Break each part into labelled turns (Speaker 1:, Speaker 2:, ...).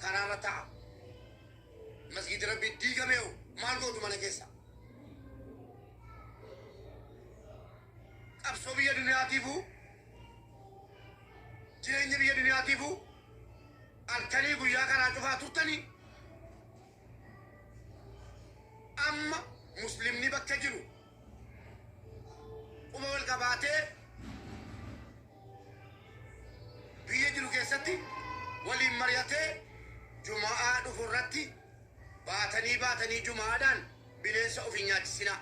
Speaker 1: كرامة مسجد ربي ديغا ميو مال غوتو مانا كيسا أبسو بيا دنيا تيفو جيرين بيا دنيا تيفو الكلي بيا كرا تفا ترتني أما مسلم ني بكا جيرو وما القباتي بيا جيرو كيستي ولي مريتي جمعة دفرتي باتني جمعة دان بليس أوفينيات سنا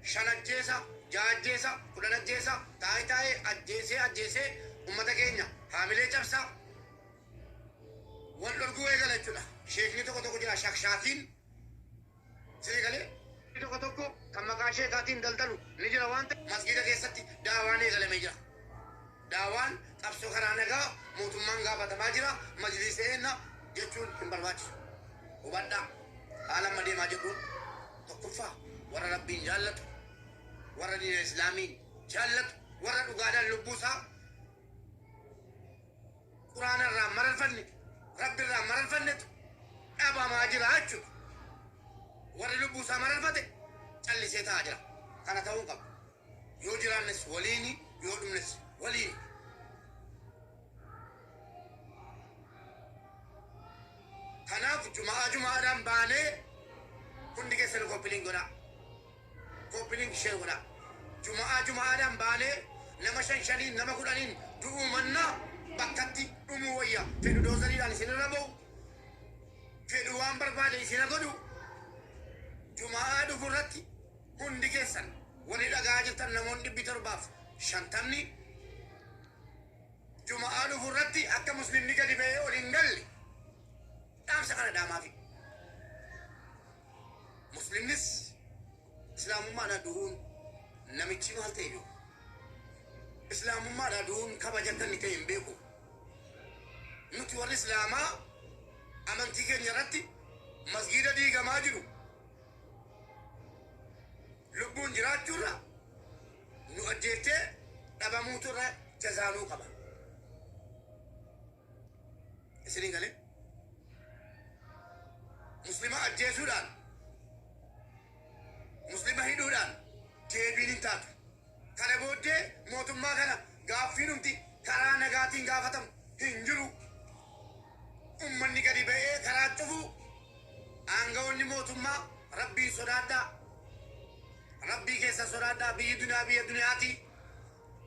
Speaker 1: شنجيسا جاجيسا كلنجيسا تاي أجيسي أمتا كينيا حاملة جبسا والرقوة قال جدا شيخني توكو جنا شاكشاتين سيدي قال توكو كما كاشي كاتين دلدلو نجرا وانت مسجد كيستي داواني قال ميجرا داوان أبسو خرانيكا موتمان غابة تماجرا مجلسينا جتون كمبرواجي وبدا عالم مدي ماجدون تكفى ورا ربي جالت ورا دين الإسلامي جالت ورا دغادا لبوسا قرآن الرحمن الفني رب الرحمن الفني أبا ماجرا أجو ورا لبوسا مر الفتي اللي سيتاجرا كان تونقب يوجرا الناس وليني يودم الناس وليني kanaaf jumaadhaan baanee hundi keessan koppiliin godha koppiliin ishee godha jumaadhaan baanee nama shaniin nama 10 du'uu mannaa bakkatti dhumuu wayya fedhu doozariidhaan isinirra ba'u fedhu waan barbaade isina godhu jumaa dhufurratti hundi keessan walii dhagaa jirtan namoonni 750 jumaa dhufurratti akka muslimni gadi ba'ee waliin galle دام سكان دام أفي مسلم نس إسلام ما ندون نمشي ما هالتيجو إسلام ما ندون كباجة نتيم بيكو نتوى الإسلام أمن تيجي نيرتي مسجد دي جماجرو لبون جرات جرا نؤجرته دابا موتورا جزانو كبا إسرين قالي مسلمة أجيسودان مسلمة هيدودان جيبين تاتو كان بودي موتم ما كان غافين امتي كارا نغاتين غافتم هنجرو أمني قدي بيه كارا تفو أنغوني موتم ما ربي صدادا ربي كيسا صدادا بي دنياتي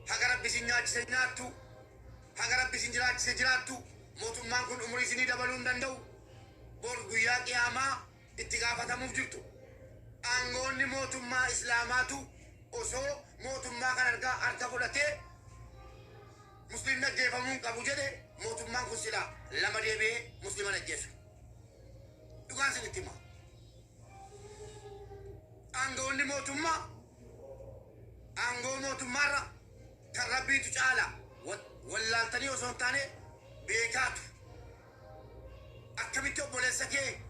Speaker 1: حقا ربي سنجاج سنجاتو حقا ربي سنجاج سنجاتو موتم ما كن أمري سني دبلون دندو bor guyyaa qiyaamaa itti gaafatamuuf jirtu aangoonni mootummaa islaamaatu osoo mootummaa kan harka fudhatee muslimni ajjeefamuun qabu jedhe mootummaan kun silaa lama deebi'ee musliman ajjeesu dhugaan sinitti himaa aangoonni mootummaa aangoo mootummaarra kan rabbiitu caala wallaaltanii osoo hin taane beekaatu akkamitti obboleessa kee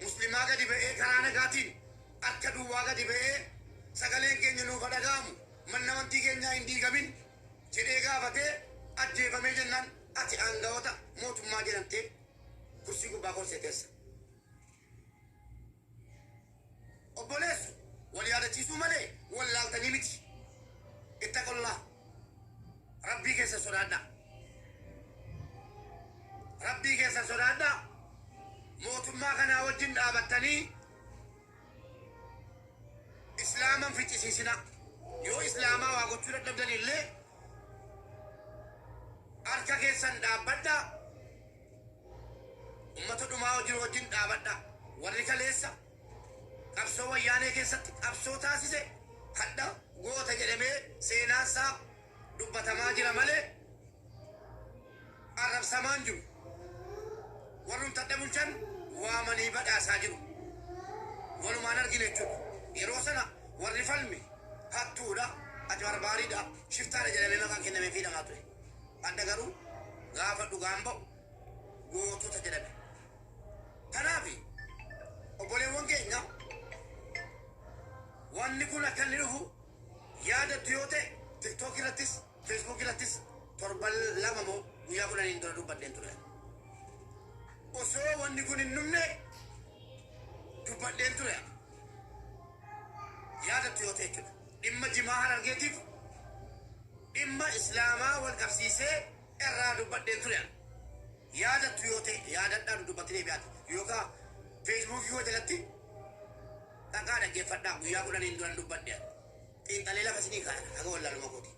Speaker 1: muslimaa gadi ba'ee karaa nagaatiin akka duwwaa gadi ba'ee sagaleen keenya nuuf dhaga'amu manna amantii keenyaa hin diigamin jedhee gaafatee ajjeefamee jennaan ati aangawoota mootummaa jedhamtee kursii gubbaa korsee teessa. Obboleessu wal yaadachiisuu malee wallaaltanii miti. Ittaqullaa rabbii keessa sodaadhaa. Rabbii keessa sodaadhaa. mootummaa kana wajjin dhaabattanii islaaman ficcisiisina yoo islaamaa waa gochuu dadhabdan illee harka keessan dhaabbadhaa ummata dhumaa wajjin dhaabadhaa warri kaleessa qabsoo wayyaanee keessatti qabsoo taasise hadha goota jedhamee seenaasaa dubbatamaa jira malee arrabsamaan jiru warrun tadda bulchan waamanii badhaasaa jiru walumaan argine jechuudha yeroo sana warri falme hattuudha ati barbaariidha shiftaadha jedhamee maqaan kennamee fi dhamaa ture adda garuu gaafa dhugaan ba'u gootota jedhame kanaafi obboleewwan keenya wanni kun akka inni dhufu yaadattu yoo ta'e tiktook irrattis feesbuuk irrattis torban lama moo guyyaa 10 dura dubbadheen ture wanni kun hin dhumne dubbadheen ture yaadattu yoo ta'e jechuudha. Dhimma jimaa Harargeetiif dhimma islaamaa wal qabsiisee irraa dubbadheen ture yaadattu yoo ta'e yaadadhaan dubbatanii biyaati yookaan feesbuukii yoo jalatti dhaqaa dhaggeeffadhaa guyyaa kudhaniin duran dubbadhee xiinxalee lafa isinii kaa'an haga wallaaluma kooti.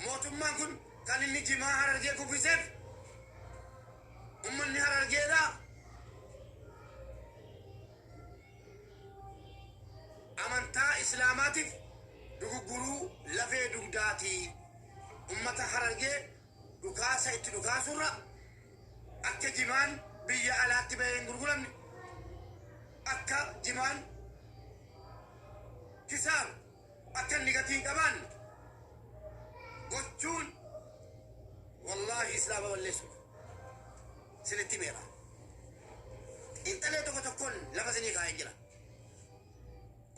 Speaker 1: Mootummaan kun kan inni jimaa Harargee kuffiseef ummanni Harargeedhaa amantaa islaamaatiif dugugguruu lafee dugdaatii ummata Harargee dhukaasa itti dhukaasurra akka jimaan biyya alaatti bahee hin gurguramne akka jimaan kisaaru akka inni gatii qabaanne gochuun wallaahi islaama balleessuudha. Sinitti meera xiinxalee tokko tokkoon lafa isinii kaa'ee jira.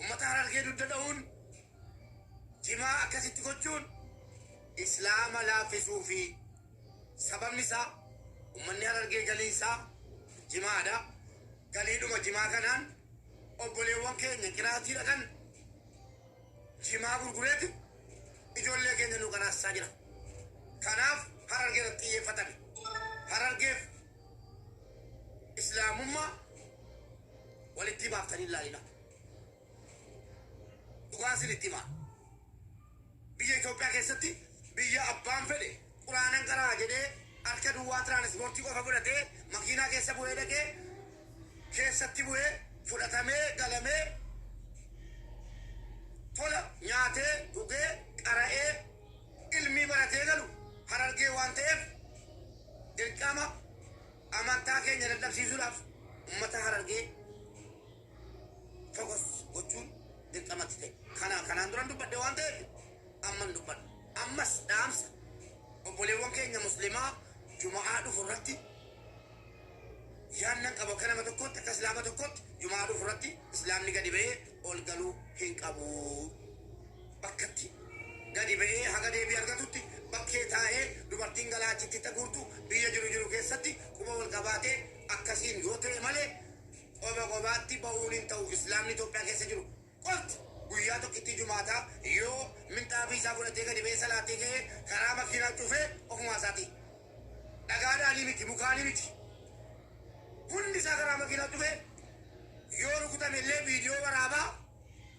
Speaker 1: Ummata Harargee dugda dha'uun jimaa akkasitti gochuun islaama laaffisuu fi sababni isaa ummanni Harargee galiin isaa jimaadha. Galiidhuma jimaa kanaan obboleewwan keenya qiraatii dhaqan jimaa gurgureeti ijoollee keenya nu qanaasaa jira. Kanaaf Harargee irratti xiyyeeffatame. Harargeef islaamummaa walitti baaftanii ilaalina. Dhugaan sinitti himaa. Biyya Itoophiyaa keessatti biyya abbaan fedhe quraanan qaraa jedhee harka duwwaa tiraanispoortii qofa godhatee makiinaa keessa bu'ee dhaqee keessatti bu'ee fudhatamee galamee tola nyaatee dhugee qara'ee ilmii baratee galu Harargee waan ta'eef dirqama amantaa keenya dadhabsiisuudhaaf ummata Harargee fokos gochuun dirqamatti ta'e. Kanaan duran dubbadhe waan ta'eef amman dubbadha. Ammas dhaamsa obboleewwan keenya muslimaa jumaa dhufu irratti yaannan qaba akka nama tokkotti akka islaama tokkotti jumaa dhufu irratti islaamni gadi ba'ee ol galuu hin qabu. Bakkatti gadi ba'ee haga deebii argatutti bakkee taa'ee dubartiin galaachitti taguurtu biyya jiru keessatti quba wal qabaatee akkasiin yoo ta'e malee qobaatti ba'uun hin ta'u. Islaamni Itoophiyaa keessa jiru qofti guyyaa tokkitti jumaataa yoo minxaafii isaa fudhatee gadi ba'ee salaatii ka'ee karaa makiinaa cufee ofumaa isaati. Dhagaadhaanii miti mukaanii miti. Hundi isaa karaa makiinaa cufee yoo rukutame illee viidiyoo waraabaa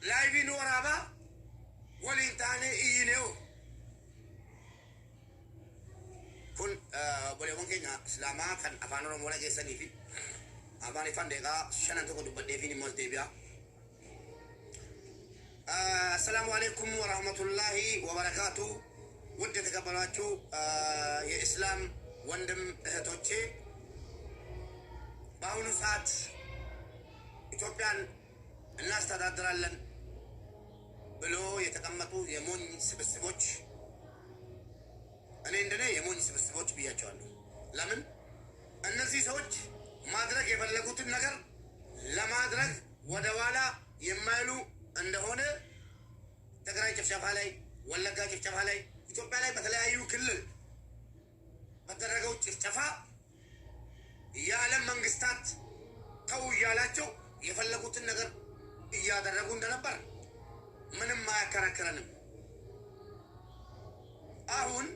Speaker 1: laayivii nu waraabaa waliin taanee iyyinee kun obboleewwan keenya islaamaa kan afaan oromoo dhageessanii fi afaan ifaan deeqaa shanan tokko dubbadheefiin immoo deebi'a. Assalamu alaikum wa rahmatullahi wa barakatuh. ውድ የተከበራችሁ የእስላም ወንድም እህቶቼ በአሁኑ ሰዓት ኢትዮጵያን እናስተዳድራለን ብሎ የተቀመጡ የሞኝ ስብስቦች እኔ እንደኔ የሞኝ ስብስቦች ብያቸዋለሁ። ለምን እነዚህ ሰዎች ማድረግ የፈለጉትን ነገር ለማድረግ ወደ ኋላ የማይሉ እንደሆነ ትግራይ ጭፍጨፋ ላይ ወለጋ ጭፍጨፋ ላይ ኢትዮጵያ ላይ በተለያዩ ክልል በተደረገው ጭፍጨፋ የዓለም መንግስታት ተው እያላቸው የፈለጉትን ነገር እያደረጉ እንደነበር ምንም አያከራክረንም። አሁን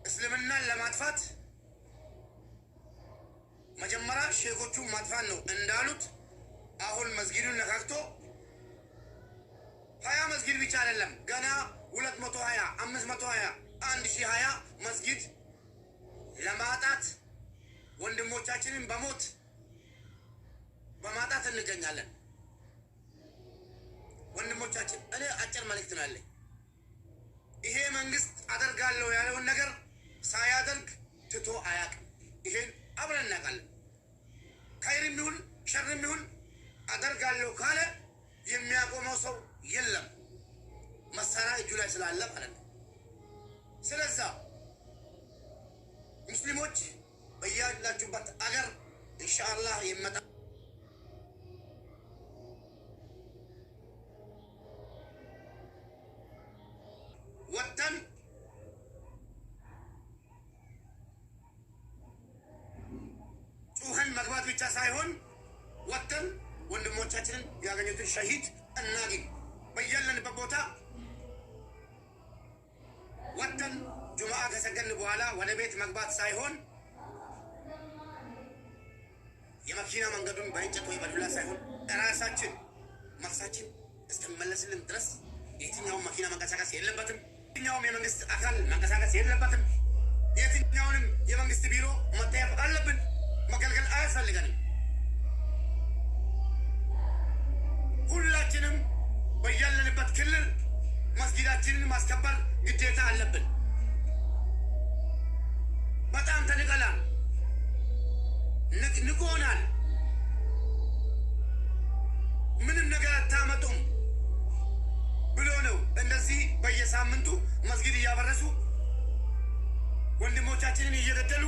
Speaker 1: እስልምናን ለማጥፋት መጀመሪያ ሼኮቹን ማጥፋት ነው እንዳሉት አሁን መስጊዱን ነካክቶ 20 መስጊድ ብቻ አይደለም ገና 220 520 1020 መስጊድ ለማጣት ወንድሞቻችንን በሞት በማጣት እንገኛለን። ወንድሞቻችን እኔ አጭር መልእክት ነው ያለኝ። ይሄ መንግስት አደርጋለሁ ያለውን ነገር ሳያደርግ ትቶ አያውቅም። ይሄን አብረን እናውቃለን። ኸይርም ይሁን ሸርም ይሁን አደርጋለሁ ካለ የሚያቆመው ሰው የለም። መሳሪያ እጁ ላይ ስላለ ማለት ነው። ስለዛ ሙስሊሞች በያላችሁበት አገር ኢንሻአላህ ይመጣ ወጥተን ብቻ ሳይሆን ወጥተን ወንድሞቻችንን ያገኙትን ሸሂድ እናግኝ። በያለንበት ቦታ ወጥተን ጁምዓ ከሰገድን በኋላ ወደ ቤት መግባት ሳይሆን የመኪና መንገዱን በእንጨት ወይ በዱላ ሳይሆን ራሳችን ነፍሳችን እስከመለስልን ድረስ የትኛውም መኪና መንቀሳቀስ የለበትም። የትኛውም የመንግስት አካል መንቀሳቀስ የለበትም። የትኛውንም የመንግስት ቢሮ መጠየቅ አለብን። መገልገል አያስፈልገንም። ሁላችንም በያለንበት ክልል መስጊዳችንን ማስከበር ግዴታ አለብን። በጣም ተንቀላል፣ ንቆናል። ምንም ነገር አታመጡም ብሎ ነው እንደዚህ በየሳምንቱ መስጊድ እያፈረሱ ወንድሞቻችንን እየገደሉ